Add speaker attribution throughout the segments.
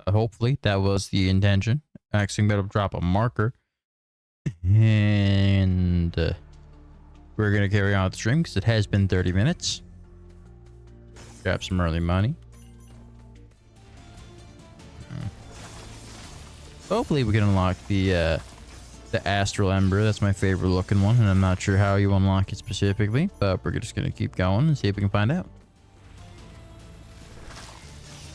Speaker 1: Hopefully that was the intention. Actually, I'm gonna drop a marker, and we're gonna carry on with the stream because it has been 30 minutes. Grab some early money. Hopefully we can unlock the Astral Ember. That's my favorite looking one, and I'm not sure how you unlock it specifically, but we're just gonna keep going and see if we can find out.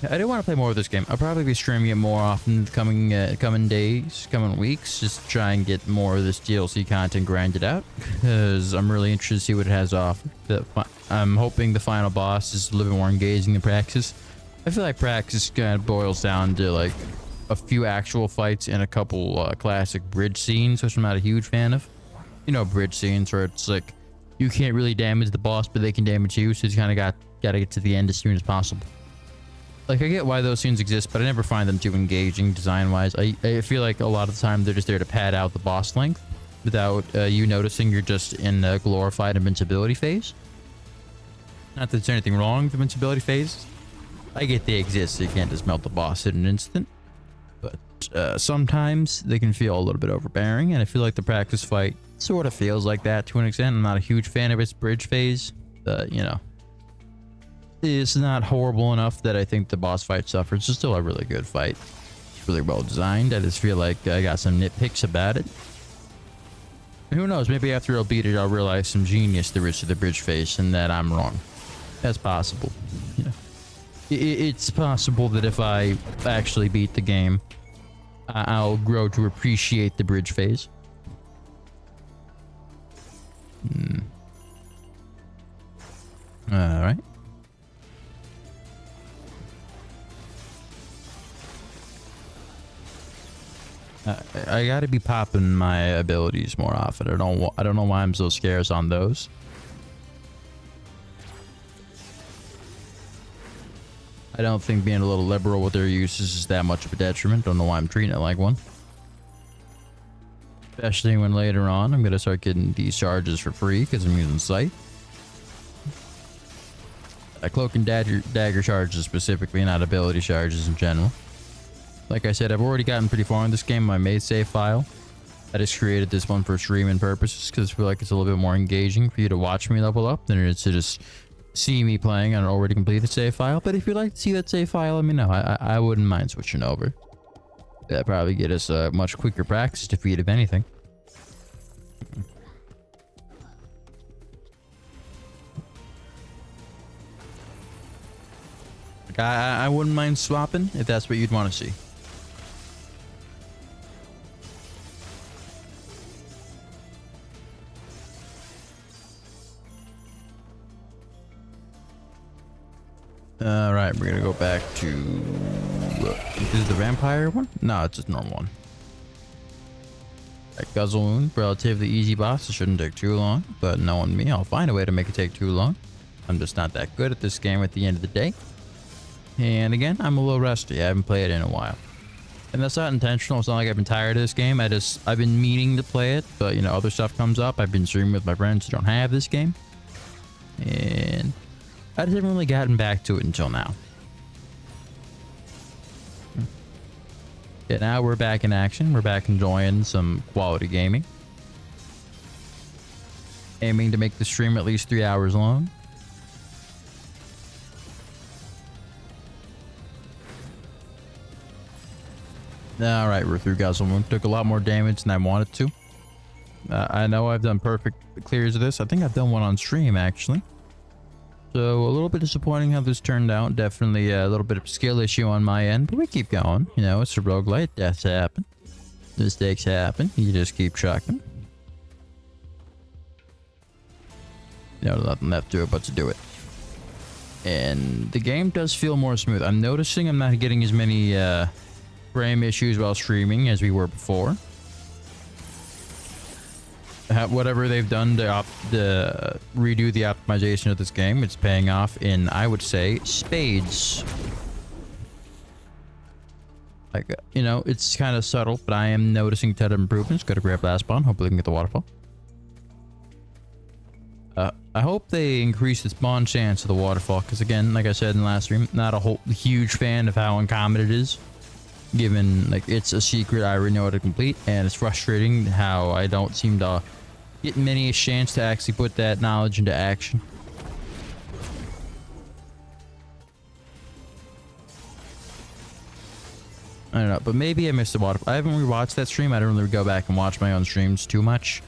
Speaker 1: I do want to play more of this game. I'll probably be streaming it more often in the coming days, coming weeks, just to try and get more of this DLC content grinded out, because I'm really interested to see what it has to offer. I'm hoping the final boss is a little bit more engaging than Praxis. I feel like Praxis kind of boils down to like a few actual fights and a couple classic bridge scenes, which I'm not a huge fan of. You know, bridge scenes where it's like you can't really damage the boss, but they can damage you, so you kind of got to get to the end as soon as possible. Like, I get why those scenes exist, but I never find them too engaging design-wise. I feel like a lot of the time they're just there to pad out the boss length without you noticing you're just in a glorified invincibility phase. Not that there's anything wrong with invincibility phase. I get they exist, so you can't just melt the boss in an instant. But sometimes they can feel a little bit overbearing, and I feel like the practice fight sort of feels like that to an extent. I'm not a huge fan of its bridge phase, but, you know, it's not horrible enough that I think the boss fight suffers. It's still a really good fight. It's really well designed. I just feel like I got some nitpicks about it. And who knows, maybe after I'll beat it, I'll realize some genius there is to the bridge phase and that I'm wrong. That's possible. You know, it's possible that if I actually beat the game, I'll grow to appreciate the bridge phase. All right. I gotta be popping my abilities more often. I don't know why I'm so scarce on those. I don't think being a little liberal with their uses is that much of a detriment. Don't know why I'm treating it like one. Especially when later on I'm gonna start getting these charges for free because I'm using Sight. Cloak and dagger charges specifically, not ability charges in general. Like I said, I've already gotten pretty far in this game. I made save file. I just created this one for streaming purposes because I feel like it's a little bit more engaging for you to watch me level up than it is to just see me playing on an already completed save file. But if you'd like to see that save file, let me know. I wouldn't mind switching over. That'd probably get us a much quicker practice defeat, if anything. Like, I wouldn't mind swapping if that's what you'd want to see. All right, we're gonna go back to. Is it the vampire one? No, it's just a normal one. That Guzzle Wound, relatively easy boss. It shouldn't take too long, but knowing me, I'll find a way to make it take too long. I'm just not that good at this game at the end of the day. And again, I'm a little rusty. I haven't played it in a while, and that's not intentional. It's not like I've been tired of this game. I've been meaning to play it, but you know, other stuff comes up. I've been streaming with my friends who don't have this game, and I just haven't really gotten back to it until now. Yeah, now we're back in action. We're back enjoying some quality gaming. Aiming to make the stream at least 3 hours long. Alright, we're through Guzzle Wound. Took a lot more damage than I wanted to. I know I've done perfect clears of this. I think I've done one on stream, actually. So a little bit disappointing how this turned out. Definitely a little bit of skill issue on my end, but we keep going. You know, it's a roguelite. Deaths happen. Mistakes happen. You just keep chucking. You know, nothing left to it but to do it. And the game does feel more smooth. I'm noticing I'm not getting as many frame issues while streaming as we were before. Whatever they've done to redo the optimization of this game, it's paying off in, I would say, spades. Like, you know, it's kind of subtle, but I am noticing ton of improvements. Go to grab last spawn. Hopefully we can get the waterfall. I hope they increase the spawn chance of the waterfall, because again, like I said in the last stream, not a huge fan of how uncommon it is. given like it's a secret I already know how to complete, and it's frustrating how I don't seem to get many a chance to actually put that knowledge into action. I don't know, but maybe I missed the water. I haven't rewatched that stream. I don't really go back and watch my own streams too much.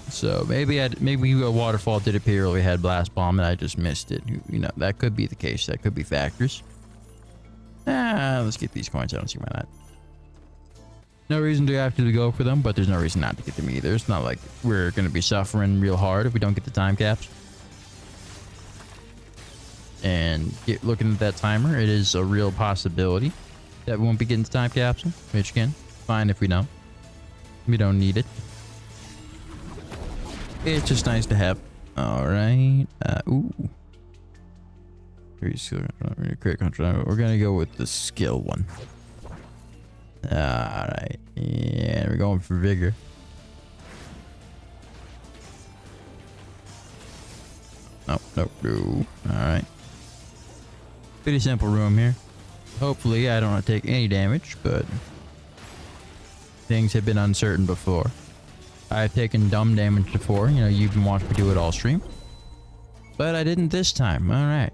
Speaker 1: So maybe a waterfall did appear early, had blast bomb, and I just missed it. You know, that could be the case. That could be factors. Let's get these coins. I don't see why not. No reason to have to go for them, but there's no reason not to get them either. It's not like we're going to be suffering real hard if we don't get the time caps. And looking at that timer, it is a real possibility that we won't be getting the time capsule, which again, fine if we don't. We don't need it. It's just nice to have. All right. Ooh. We're gonna go with the skill one. All right. Yeah, we're going for vigor. Nope, nope, no. All right. Pretty simple room here. Hopefully, I don't want to take any damage, but things have been uncertain before. I've taken dumb damage before. You know, you've been watching me do it all stream. But I didn't this time. All right.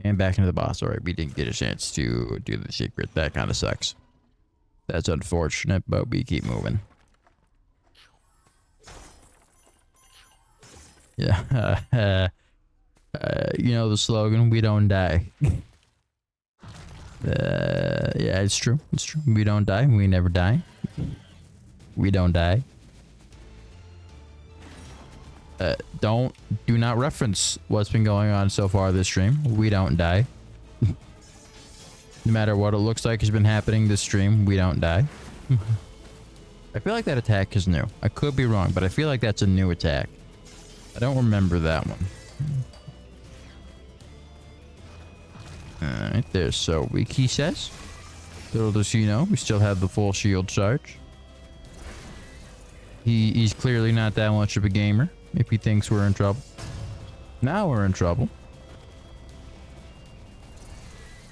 Speaker 1: And back into the boss. All right, we didn't get a chance to do the secret. That kind of sucks. That's unfortunate, but we keep moving. Yeah. You know the slogan, we don't die. Yeah, it's true. It's true. We don't die. We never die. We don't die. Do not reference what's been going on so far this stream. We don't die. No matter what it looks like has been happening this stream, we don't die. I feel like that attack is new. I could be wrong, but I feel like that's a new attack. I don't remember that one. Alright, there's so weak, he says. Little does he know, we still have the full shield charge. He's clearly not that much of a gamer if he thinks we're in trouble. Now we're in trouble.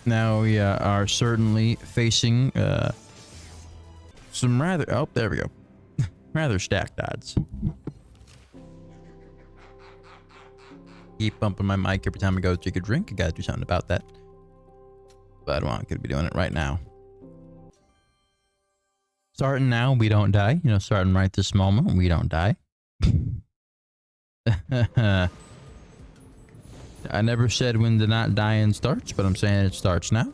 Speaker 1: Now we are certainly facing some rather... Oh, there we go. Rather stacked odds. Keep bumping my mic every time I go to take a drink. I gotta do something about that. But I don't want to be doing it right now. Starting now, we don't die. You know, starting right this moment, we don't die. I never said when the not dying starts, but I'm saying it starts now.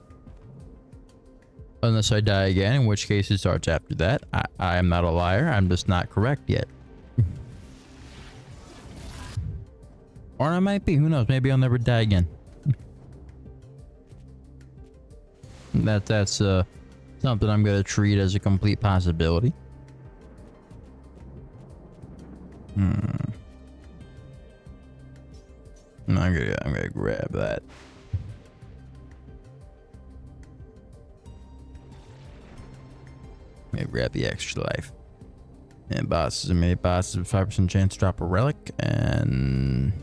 Speaker 1: Unless I die again, in which case it starts after that. I am not a liar. I'm just not correct yet. Or I might be. Who knows? Maybe I'll never die again. That's something I'm gonna treat as a complete possibility. I'm gonna grab that. Maybe grab the extra life. And bosses, and many bosses with 5% chance to drop a relic, and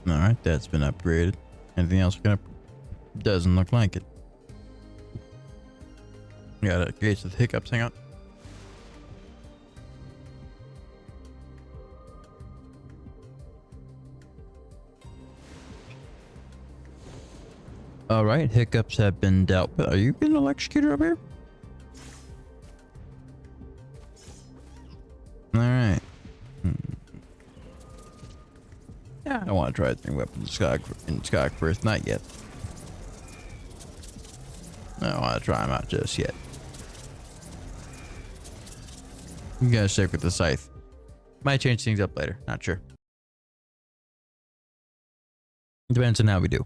Speaker 1: Alright, that's been upgraded. Anything else gonna... Doesn't look like it. Got a case with hiccups, hang on. Alright, hiccups have been dealt with. Are you getting electrocuted up here? Alright. Yeah, I don't want to try three weapons in Skog first. Not yet. I don't want to try them out just yet. You gotta stick with the scythe. Might change things up later. Not sure. Depends on how we do.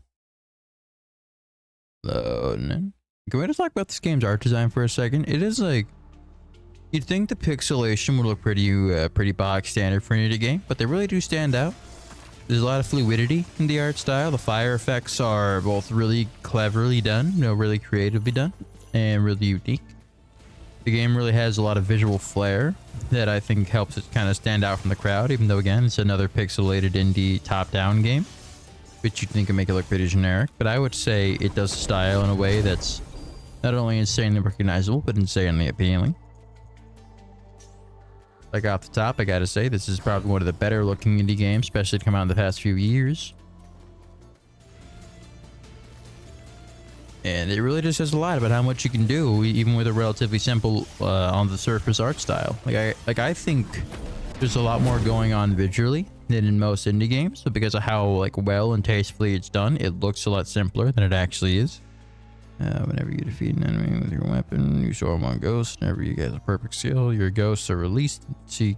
Speaker 1: Can we just talk about this game's art design for a second? It is like... You'd think the pixelation would look pretty box standard for an indie game, but they really do stand out. There's a lot of fluidity in the art style. The fire effects are both really cleverly done, you know, really creatively done, and really unique. The game really has a lot of visual flair that I think helps it kind of stand out from the crowd, even though, again, it's another pixelated indie top-down game, which you'd think would make it look pretty generic. But I would say it does style in a way that's not only insanely recognizable, but insanely appealing. Like, off the top, I gotta say, this is probably one of the better looking indie games, especially to come out in the past few years. And it really just says a lot about how much you can do, even with a relatively simple, on the surface art style. I think there's a lot more going on visually than in most indie games, but because of how, like, well and tastefully it's done, it looks a lot simpler than it actually is. Whenever you defeat an enemy with your weapon, you show them on ghosts. Whenever you get a perfect skill, your ghosts are released. Seek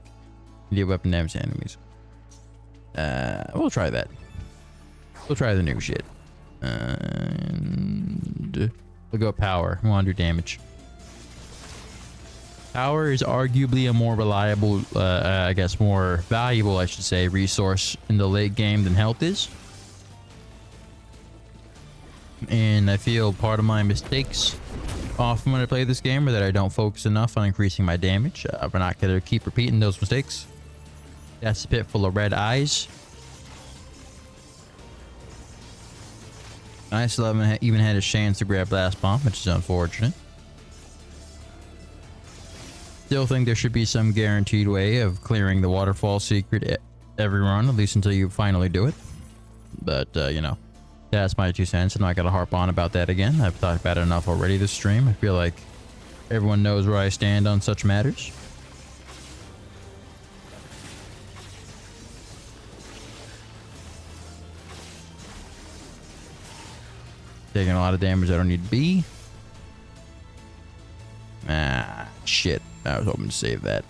Speaker 1: deal weapon damage to enemies. We'll try that. We'll try the new shit. And we'll go power. We want to do damage. Power is arguably a more reliable, I guess more valuable, I should say, resource in the late game than health is. And I feel part of my mistakes often when I play this game are that I don't focus enough on increasing my damage. We're not going to keep repeating those mistakes. That's a pit full of red eyes. I still haven't even had a chance to grab Blast Bomb, which is unfortunate. Still think there should be some guaranteed way of clearing the waterfall secret every run, at least until you finally do it. But, you know, that's my 2 cents. I'm not going to harp on about that again. I've talked about it enough already this stream. I feel like everyone knows where I stand on such matters. Taking a lot of damage I don't need to be. Ah, shit. I was hoping to save that.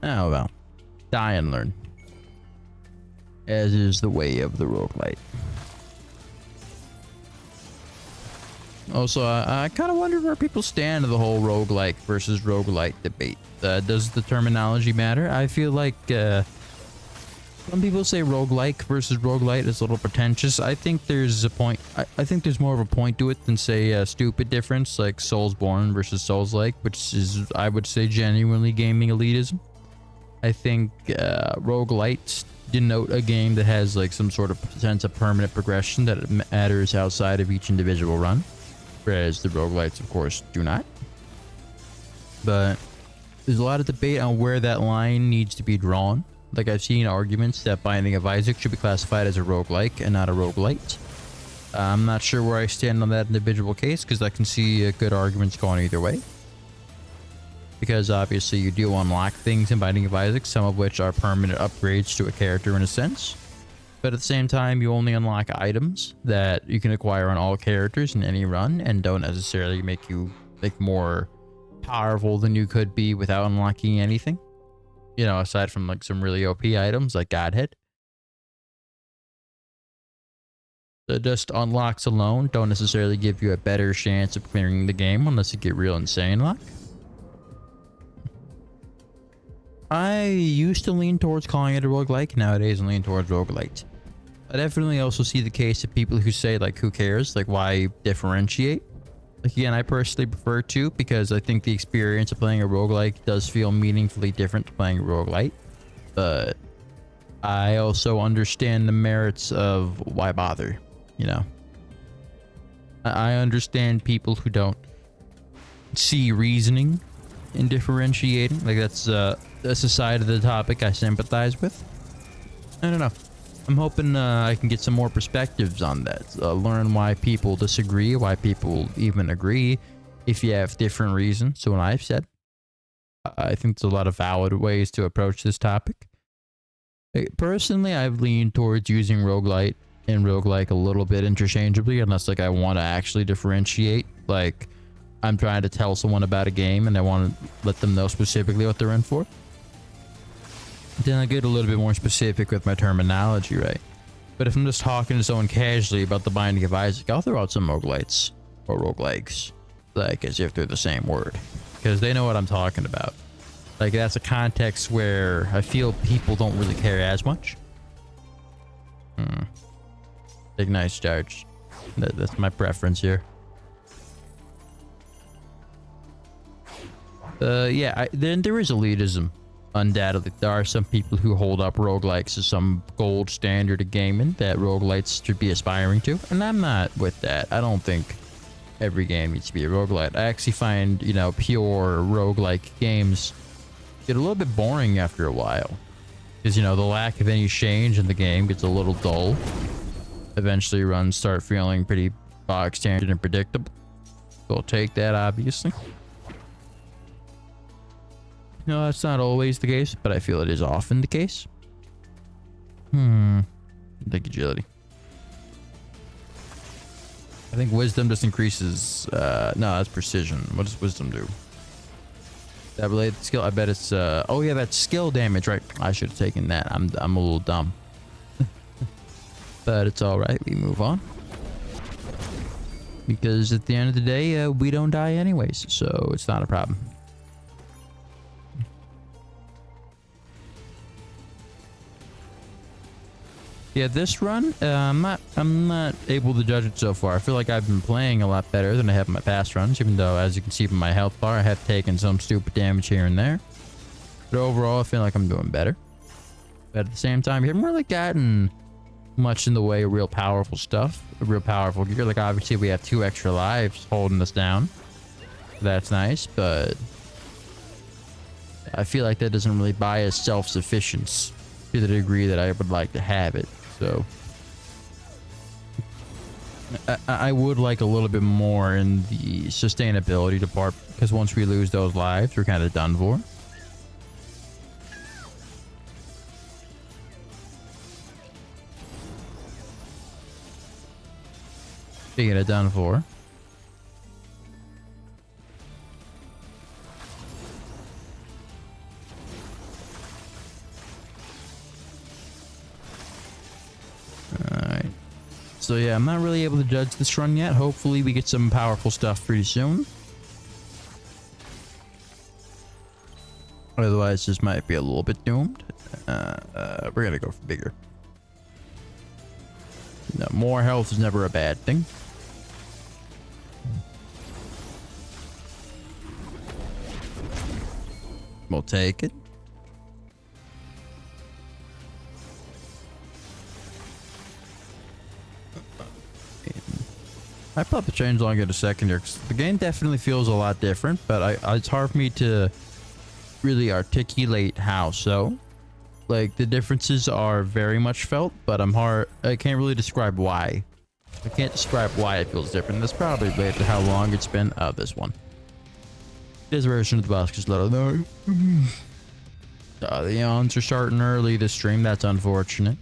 Speaker 1: Oh well. Die and learn. As is the way of the roguelite. Also, I kind of wonder where people stand in the whole roguelike versus roguelite debate. Does the terminology matter? I feel like some people say roguelike versus roguelite is a little pretentious. I think there's a point. I think there's more of a point to it than, say, a stupid difference like Soulsborne versus Souls-like, which is, I would say, genuinely gaming elitism. I think roguelites denote a game that has like some sort of sense of permanent progression that matters outside of each individual run, whereas the roguelites, of course, do not. But there's a lot of debate on where that line needs to be drawn. Like, I've seen arguments that Binding of Isaac should be classified as a roguelike and not a roguelite. I'm not sure where I stand on that individual case, because I can see good arguments going either way. Because obviously you do unlock things in Binding of Isaac, some of which are permanent upgrades to a character in a sense. But at the same time, you only unlock items that you can acquire on all characters in any run, and don't necessarily make you like more powerful than you could be without unlocking anything. You know, aside from like some really OP items like Godhead. The just unlocks alone don't necessarily give you a better chance of clearing the game unless you get real insane luck. I used to lean towards calling it a roguelike. Nowadays I lean towards roguelite. I definitely also see the case of people who say, like, who cares? Like, why differentiate? Like, again, I personally prefer to, because I think the experience of playing a roguelike does feel meaningfully different to playing a roguelite. But I also understand the merits of why bother, you know? I understand people who don't see reasoning in differentiating. Like, that's a side of the topic I sympathize with. I don't know. I'm hoping I can get some more perspectives on that. Learn why people disagree, why people even agree, if you have different reasons to what I've said. I think there's a lot of valid ways to approach this topic. Personally, I've leaned towards using roguelite and roguelike a little bit interchangeably, unless like I want to actually differentiate. Like, I'm trying to tell someone about a game and I want to let them know specifically what they're in for. Then I get a little bit more specific with my terminology, right? But if I'm just talking to someone casually about the Binding of Isaac, I'll throw out some roguelites or roguelikes, like as if they're the same word, because they know what I'm talking about. Like, that's a context where I feel people don't really care as much. Big nice charge. That's my preference here. Yeah, then there is elitism. Undoubtedly, there are some people who hold up roguelikes as some gold standard of gaming that roguelites should be aspiring to, and I'm not with that. I don't think every game needs to be a roguelite. I actually find, you know, pure roguelike games get a little bit boring after a while. Because, you know, the lack of any change in the game gets a little dull. Eventually runs start feeling pretty box standard and predictable. So I'll take that, obviously. No, that's not always the case, but I feel it is often the case. I think agility. I think wisdom just increases. No, that's precision. What does wisdom do? That related to skill? I bet it's. Oh yeah, that's skill damage, right? I should have taken that. I'm a little dumb. But it's all right. We move on. Because at the end of the day, we don't die anyways, so it's not a problem. Yeah, this run, I'm not able to judge it so far. I feel like I've been playing a lot better than I have in my past runs, even though, as you can see from my health bar, I have taken some stupid damage here and there. But overall, I feel like I'm doing better. But at the same time, you haven't really gotten much in the way of real powerful stuff, real powerful gear. Like, obviously, we have 2 extra lives holding us down. That's nice, but I feel like that doesn't really buy us self-sufficiency to the degree that I would like to have it. So I would like a little bit more in the sustainability department, because once we lose those lives, we're kind of done for. Speaking of done for, so yeah, I'm not really able to judge this run yet. Hopefully we get some powerful stuff pretty soon. Otherwise, this might be a little bit doomed. We're gonna go for bigger. No, more health is never a bad thing. We'll take it. I probably change along in a second here, because the game definitely feels a lot different, but it's hard for me to really articulate how so. Like, the differences are very much felt, but I can't really describe why. I can't describe why it feels different. That's probably related to how long it's been. This one. This version of the boss just let it know. The yawns are starting early this stream. That's unfortunate.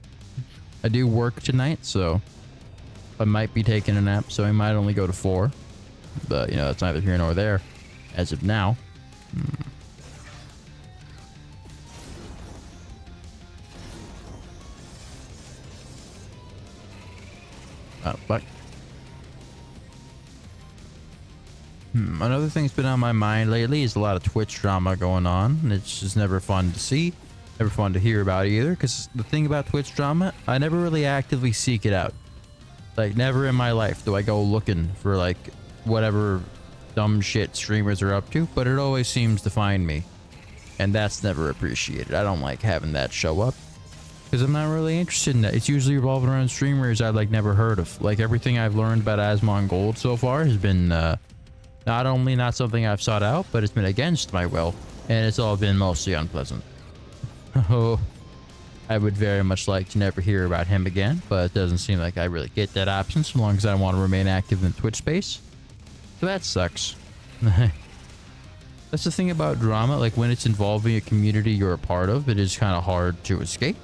Speaker 1: I do work tonight, so I might be taking a nap, so I might only go to 4. But, you know, that's neither here nor there as of now. Oh, fuck. Another thing's been on my mind lately is a lot of Twitch drama going on. And it's just never fun to see. Never fun to hear about either. Because the thing about Twitch drama, I never really actively seek it out. Like, never in my life do I go looking for, like, whatever dumb shit streamers are up to. But it always seems to find me. And that's never appreciated. I don't like having that show up. Because I'm not really interested in that. It's usually revolving around streamers I've, like, never heard of. Like, everything I've learned about Asmongold so far has been, not only not something I've sought out, but it's been against my will. And it's all been mostly unpleasant. Oh, I would very much like to never hear about him again, but it doesn't seem like I really get that option so long as I want to remain active in the Twitch space. So that sucks. That's the thing about drama. Like, when it's involving a community you're a part of, it is kind of hard to escape.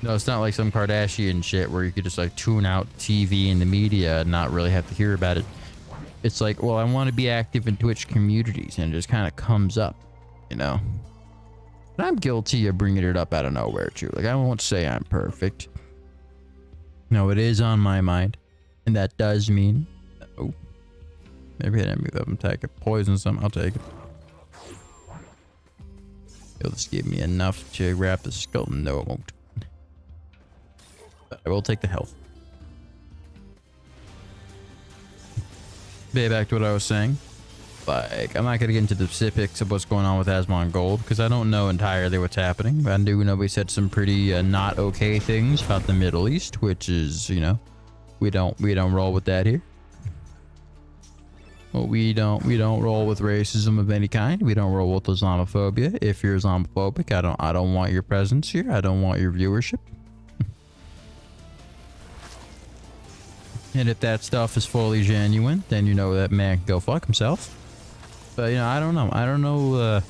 Speaker 1: No, it's not like some Kardashian shit where you could just, like, tune out TV and the media and not really have to hear about it. It's like, well, I want to be active in Twitch communities, and it just kind of comes up, you know? And I'm guilty of bringing it up out of nowhere, too. Like, I won't say I'm perfect. No, it is on my mind. And that does mean... Oh. Maybe I didn't move up and take it. Poison some. I'll take it. It'll just give me enough to grab the skull. No, it won't. But I will take the health. Back to what I was saying. Like, I'm not going to get into the specifics of what's going on with Asmon Gold because I don't know entirely what's happening. But I do know we said some pretty not okay things about the Middle East, which is, you know, we don't roll with that here. Well, we don't roll with racism of any kind. We don't roll with Islamophobia. If you're Islamophobic, I don't want your presence here. I don't want your viewership. And if that stuff is fully genuine, then you know that man can go fuck himself. But, you know, I don't know. I don't know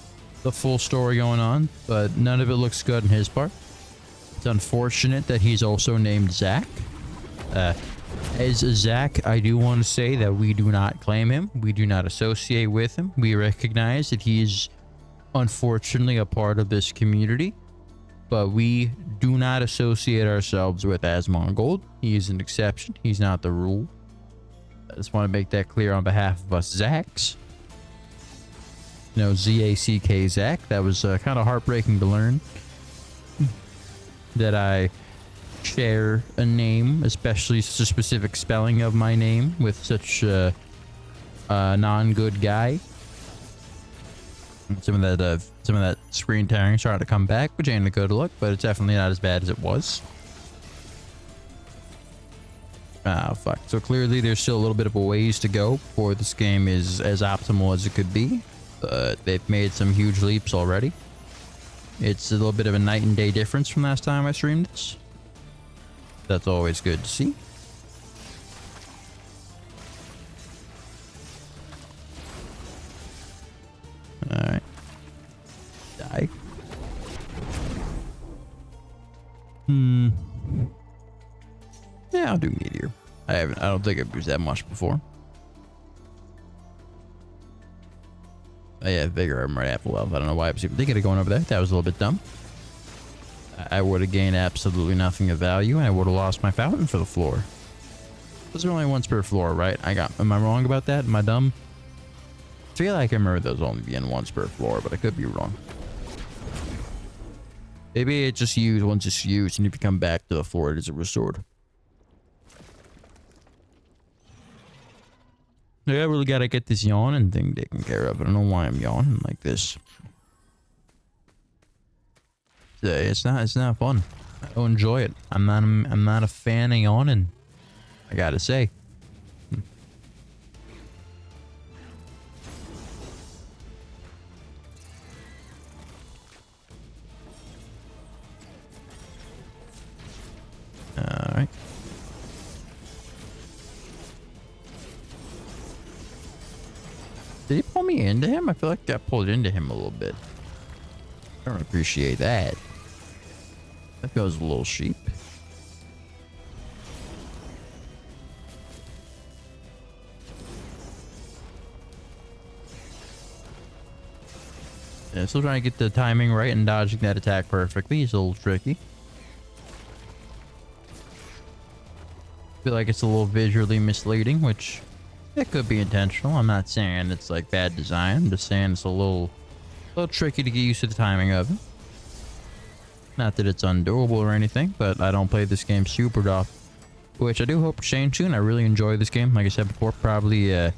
Speaker 1: the full story going on, but none of it looks good on his part. It's unfortunate that he's also named Zach. As Zach, I do want to say that we do not claim him. We do not associate with him. We recognize that he is unfortunately a part of this community, but we do not associate ourselves with Asmon Gold. He is an exception. He's not the rule. I just want to make that clear on behalf of us Zachs. You know, Z-A-C-K Zach. That was kind of heartbreaking to learn that I share a name, especially such a specific spelling of my name, with such a non-good guy. Some of that screen tearing started to come back, which ain't a good look, but it's definitely not as bad as it was. Ah, fuck. So clearly there's still a little bit of a ways to go before this game is as optimal as it could be. They've made some huge leaps already. It's a little bit of a night and day difference from last time I streamed this. That's always good to see. Alright. Die. Yeah, I'll do Meteor. I don't think I've used that much before. Oh yeah, Vigor, I'm right at full health. I don't know why I was even thinking of going over there. That was a little bit dumb. I would have gained absolutely nothing of value, and I would have lost my fountain for the floor. Those are only once per floor, right? Am I wrong about that? Am I dumb? I feel like I remember those only being once per floor, but I could be wrong. Maybe it just used once it's used, and if you come back to the floor, it is restored. I really gotta get this yawning thing taken care of. I don't know why I'm yawning like this. It's not fun. I don't enjoy it. I'm not a fan of yawning, I gotta say. All right. Did he pull me into him? I feel like I got pulled into him a little bit. I don't appreciate that. That feels a little sheep. Yeah, still trying to get the timing right and dodging that attack perfectly. It's a little tricky. Feel like it's a little visually misleading, which it could be intentional. I'm not saying it's like bad design. I'm just saying it's a little tricky to get used to the timing of it. Not that it's undoable or anything, but I don't play this game super often, which I do hope to change soon. I really enjoy this game. Like I said before, probably 8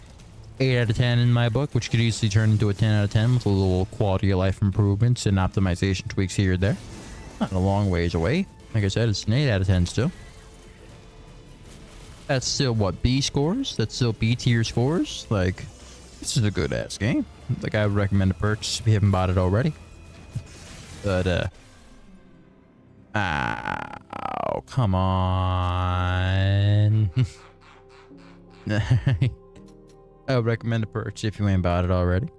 Speaker 1: out of 10 in my book, which could easily turn into a 10 out of 10 with a little quality of life improvements and optimization tweaks here or there. Not a long ways away. Like I said, it's an 8 out of 10 still. That's still what, B scores? That's still B tier scores? Like, this is a good ass game. Like, I would recommend a purchase if you haven't bought it already. But oh, come on. I would recommend a purchase if you ain't bought it already.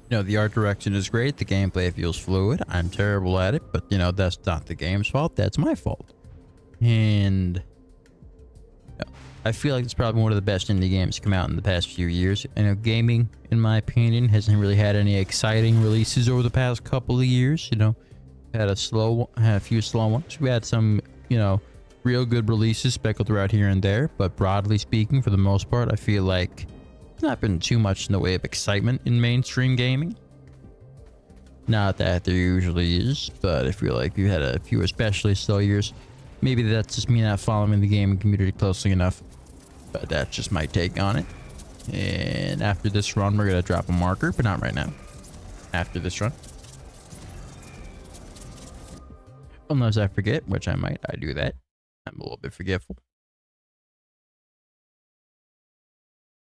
Speaker 1: You know, the art direction is great. The gameplay feels fluid. I'm terrible at it, but you know, that's not the game's fault. That's my fault. And you know, I feel like it's probably one of the best indie games to come out in the past few years. You know, gaming, in my opinion, hasn't really had any exciting releases over the past couple of years. You know, had a few slow ones. We had some, you know, real good releases speckled throughout here and there. But broadly speaking, for the most part, I feel like there's not been too much in the way of excitement in mainstream gaming. Not that there usually is, but I feel like you had a few especially slow years. Maybe that's just me not following the gaming community closely enough, but that's just my take on it. And after this run, we're going to drop a marker, but not right now. After this run. Unless I forget, which I might. I do that. I'm a little bit forgetful.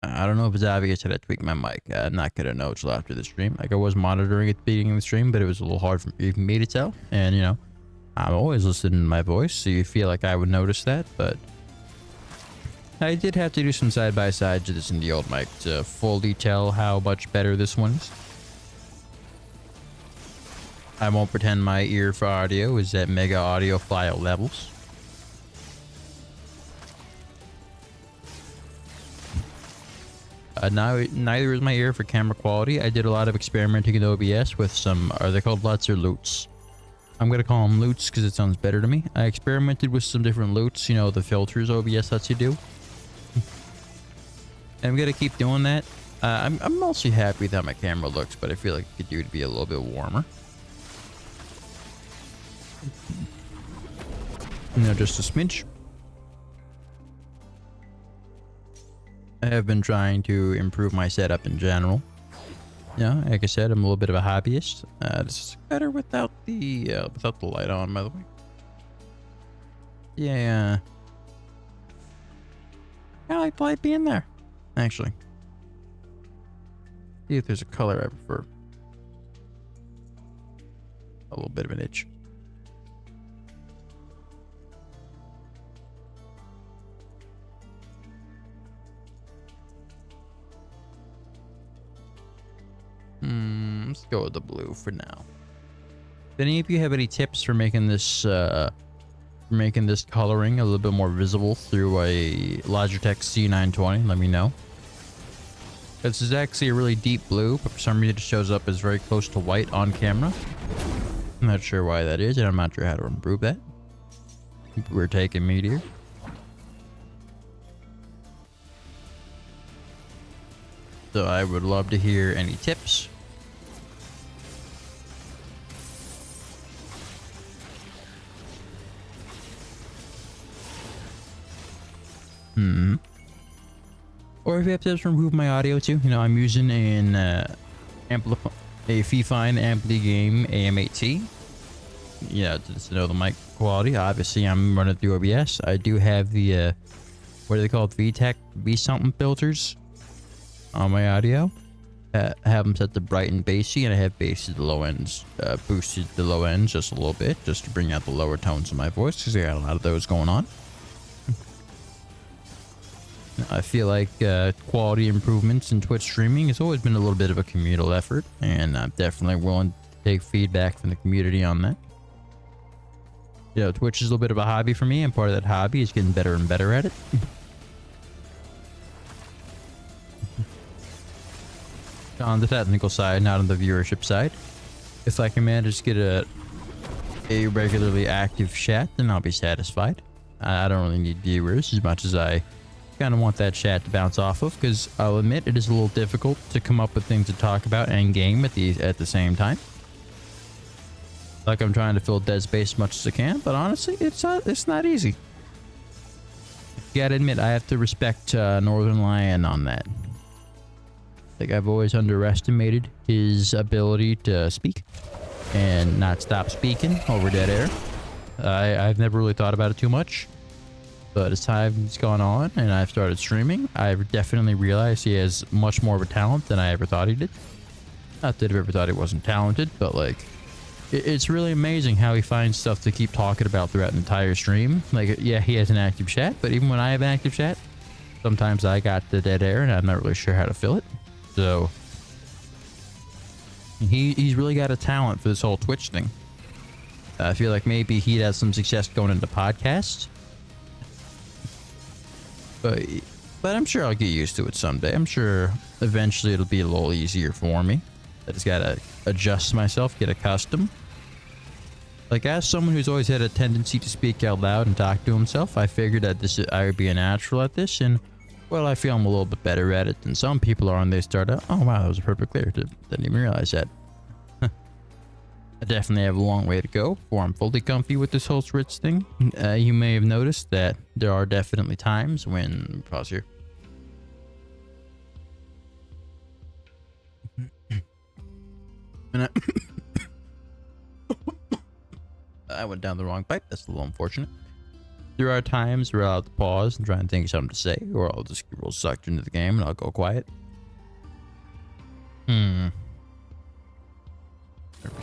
Speaker 1: I don't know if it's obvious that I tweaked my mic. I'm not going to know until after the stream. Like, I was monitoring at the beginning of the stream, but it was a little hard for me to tell. And, you know, I'm always listening to my voice, so you feel like I would notice that. But I did have to do some side-by-sides to this in the old mic to fully tell how much better this one is. I won't pretend my ear for audio is at mega audiophile levels. Neither is my ear for camera quality. I did a lot of experimenting in OBS with some, are they called LUTs or loots? I'm going to call them loots because it sounds better to me. I experimented with some different loots, you know, the filters OBS lets you do. I'm going to keep doing that. I'm mostly happy with how my camera looks, but I feel like it could do to be a little bit warmer. You know, just a smidge. I have been trying to improve my setup in general. Yeah, like I said, I'm a little bit of a hobbyist. This is better without the light on, by the way. Yeah, I like the light being there, actually. See if there's a color I prefer. A little bit of an itch. Let's go with the blue for now. If any of you have any tips for making this coloring a little bit more visible through a Logitech C920, let me know. This is actually a really deep blue, but for some reason it shows up as very close to white on camera. I'm not sure why that is, and I'm not sure how to improve that. We're taking meteor. So I would love to hear any tips. Or if you have tips to improve my audio too. You know, I'm using a Fifine Ampli Game AM8T. Yeah, to know the mic quality. Obviously, I'm running through OBS. I do have the what are they called? VTech V-something filters on my audio. I have them set to bright and bassy, and I have boosted the low ends just a little bit, just to bring out the lower tones of my voice, because I got a lot of those going on. I feel like quality improvements in Twitch streaming has always been a little bit of a communal effort, and I'm definitely willing to take feedback from the community on that. You know, Twitch is a little bit of a hobby for me, and part of that hobby is getting better and better at it. On the technical side, not on the viewership side. If I can manage to get a regularly active chat, then I'll be satisfied. I don't really need viewers as much as I kind of want that chat to bounce off of, because I'll admit it is a little difficult to come up with things to talk about and game at the same time. Like I'm trying to fill dead space as much as I can, but honestly, it's not easy. You gotta admit, I have to respect Northern Lion on that. Like, I've always underestimated his ability to speak and not stop speaking over dead air. I've never really thought about it too much, but as time's gone on and I've started streaming, I've definitely realized he has much more of a talent than I ever thought he did. Not that I've ever thought he wasn't talented, but like, it's really amazing how he finds stuff to keep talking about throughout an entire stream. Like, yeah, he has an active chat, but even when I have an active chat, sometimes I got the dead air and I'm not really sure how to fill it. So he's really got a talent for this whole Twitch thing. I feel like maybe he'd have some success going into podcasts. But I'm sure I'll get used to it someday. I'm sure eventually it'll be a little easier for me. I just gotta adjust myself, get accustomed. Like, as someone who's always had a tendency to speak out loud and talk to himself, I figured that I would be a natural at this, and well, I feel I'm a little bit better at it than some people are when they start out. Oh wow, that was a perfect clear. Didn't even realize that. I definitely have a long way to go before I'm fully comfy with this whole switch thing. You may have noticed that there are definitely times when... Pause here. And I went down the wrong pipe. That's a little unfortunate. There are times where I'll have to pause and try and think of something to say, or I'll just get real sucked into the game and I'll go quiet.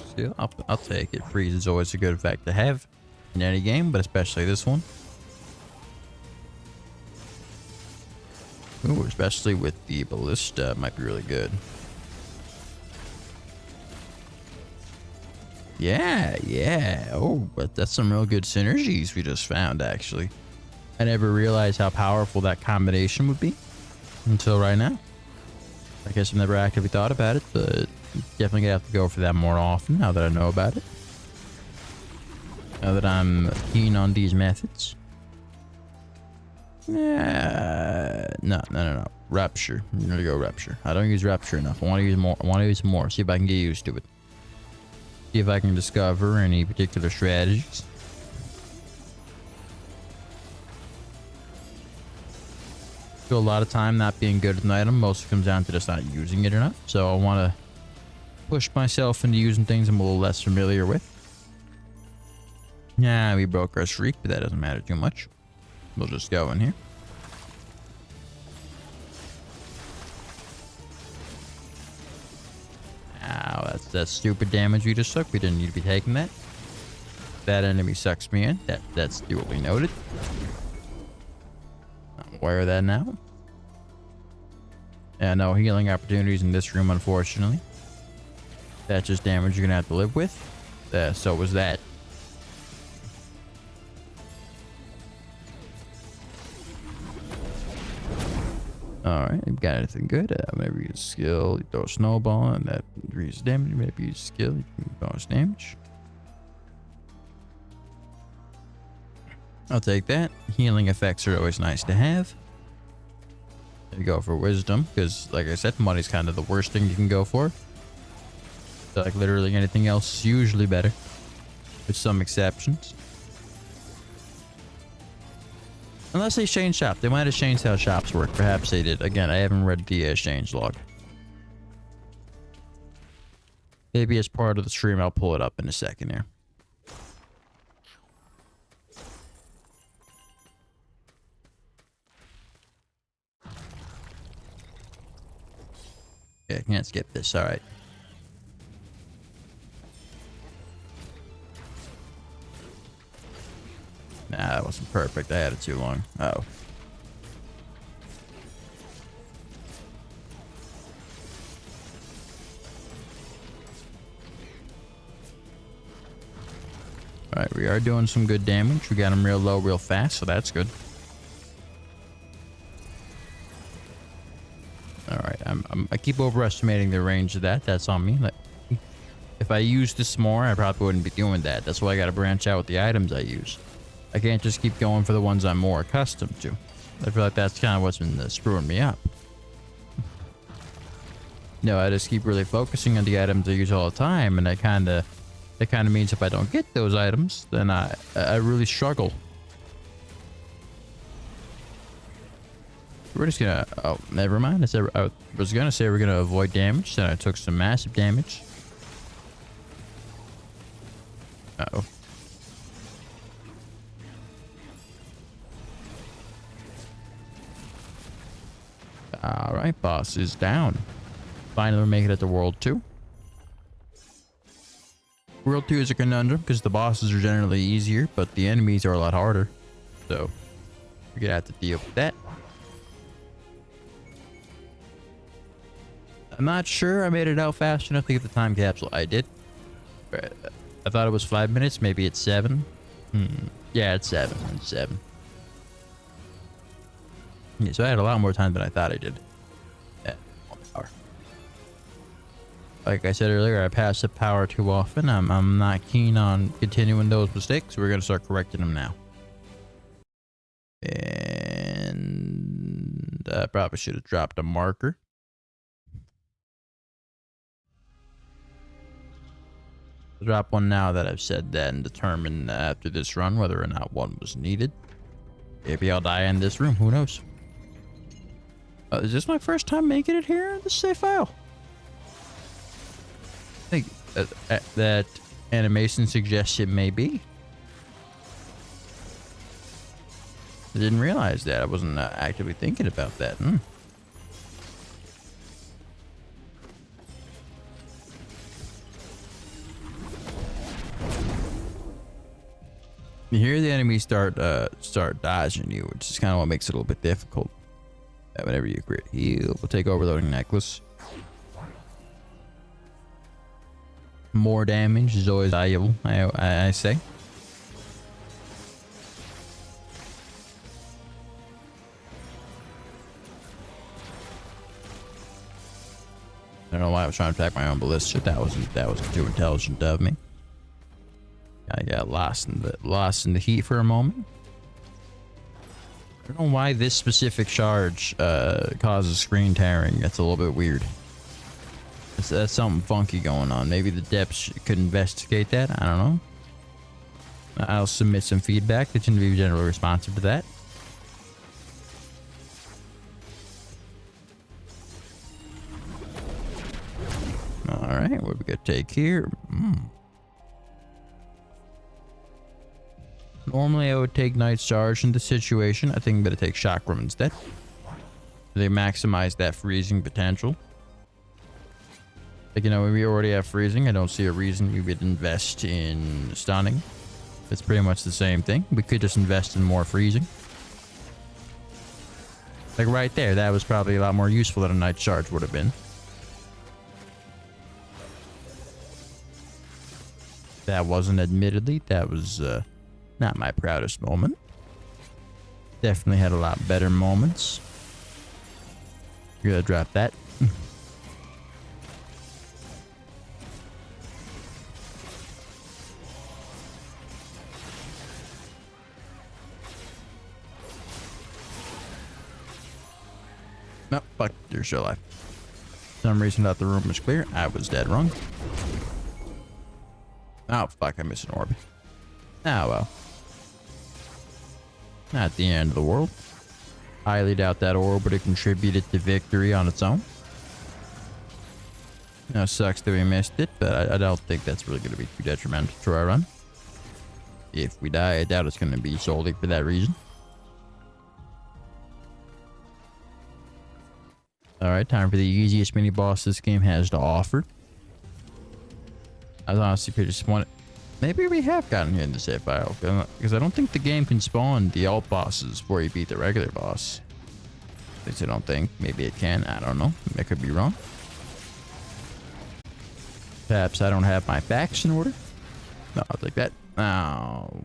Speaker 1: Still, I'll take it. Freeze is always a good effect to have in any game, but especially this one. Ooh, especially with the ballista, might be really good. Yeah. Oh, but that's some real good synergies we just found, actually. I never realized how powerful that combination would be until right now. I guess I've never actively thought about it, but definitely gonna have to go for that more often now that I know about it. Now that I'm keen on these methods. No. Rupture. I'm gonna go rupture. I don't use rupture enough. I want to use more. I want to use more. See if I can get used to it. See if I can discover any particular strategies. So a lot of time not being good at an item mostly comes down to just not using it enough. So I want to push myself into using things I'm a little less familiar with. Yeah, we broke our streak, but that doesn't matter too much. We'll just go in here. Ow, that's stupid damage we just took. We didn't need to be taking that. That enemy sucks me in. That's duly noted. I'm aware of that now. Yeah, no healing opportunities in this room, unfortunately. That's just damage you're gonna have to live with. So was that. Alright, you've got anything good. Maybe use skill, you throw a snowball, and that increases damage. Maybe use skill, you can bonus damage. I'll take that. Healing effects are always nice to have. You go for wisdom, because like I said, money's kind of the worst thing you can go for. So like literally anything else is usually better, with some exceptions. Unless they change shop. They might have changed how shops work. Perhaps they did. Again, I haven't read the change log. Maybe as part of the stream, I'll pull it up in a second here. Yeah, I can't skip this. All right. Nah, that wasn't perfect. I had it too long. Oh. Alright, we are doing some good damage. We got him real low real fast, so that's good. Alright, I keep overestimating the range of that. That's on me. Like, if I used this more, I probably wouldn't be doing that. That's why I gotta branch out with the items I use. I can't just keep going for the ones I'm more accustomed to. I feel like that's kind of what's been screwing me up. No, I just keep really focusing on the items I use all the time, and that kind of means if I don't get those items, then I really struggle. We're just gonna... Oh, never mind. I was gonna say we're gonna avoid damage, then I took some massive damage. Uh-oh. Alright, boss is down. Finally, we're making it to World 2. World 2 is a conundrum because the bosses are generally easier, but the enemies are a lot harder. So, we're gonna have to deal with that. I'm not sure I made it out fast enough to get the time capsule. I did. I thought it was 5 minutes. Maybe it's 7. Yeah, it's 7. It's 7. Yeah, so I had a lot more time than I thought I did. Yeah, 1 hour. Like I said earlier, I pass the power too often. I'm not keen on continuing those mistakes. We're gonna start correcting them now. And I probably should have dropped a marker. I'll drop one now that I've said that and determine after this run whether or not one was needed. Maybe I'll die in this room. Who knows? Is this my first time making it here in the save file? I think that animation suggests it may be. I didn't realize that. I wasn't actively thinking about that. You hear the enemies start dodging you, which is kind of what makes it a little bit difficult. Whenever you crit heal, we'll take overloading necklace. More damage is always valuable, I say. I don't know why I was trying to attack my own ballista. That wasn't too intelligent of me. I got lost in the heat for a moment. I don't know why this specific charge causes screen tearing. That's a little bit weird. That's something funky going on. Maybe the depths could investigate that. I don't know. I'll submit some feedback. They tend to be generally responsive to that. All right, what we got to take here? Normally, I would take Knight's Charge in this situation. I think I'm going to take Chakram instead. They maximize that freezing potential. Like, you know, we already have freezing. I don't see a reason we would invest in stunning. It's pretty much the same thing. We could just invest in more freezing. Like right there, that was probably a lot more useful than a Knight's Charge would have been. That wasn't admittedly. That was not my proudest moment. Definitely had a lot better moments. You're gonna drop that. No, fuck, you're still alive. For some reason I thought the room was clear. I was dead wrong. Oh, fuck, I missed an orb. Oh, well. Not the end of the world. Highly doubt that orb would have contributed to victory on its own. You know, sucks that we missed it, but I don't think that's really going to be too detrimental to our run. If we die, I doubt it's going to be solely for that reason. Alright, time for the easiest mini boss this game has to offer. I was honestly pretty disappointed. Maybe we have gotten here in the save file, because I don't think the game can spawn the alt bosses before you beat the regular boss. At least I don't think. Maybe it can. I don't know. I could be wrong. Perhaps I don't have my facts in order. No, I'll take that. Oh.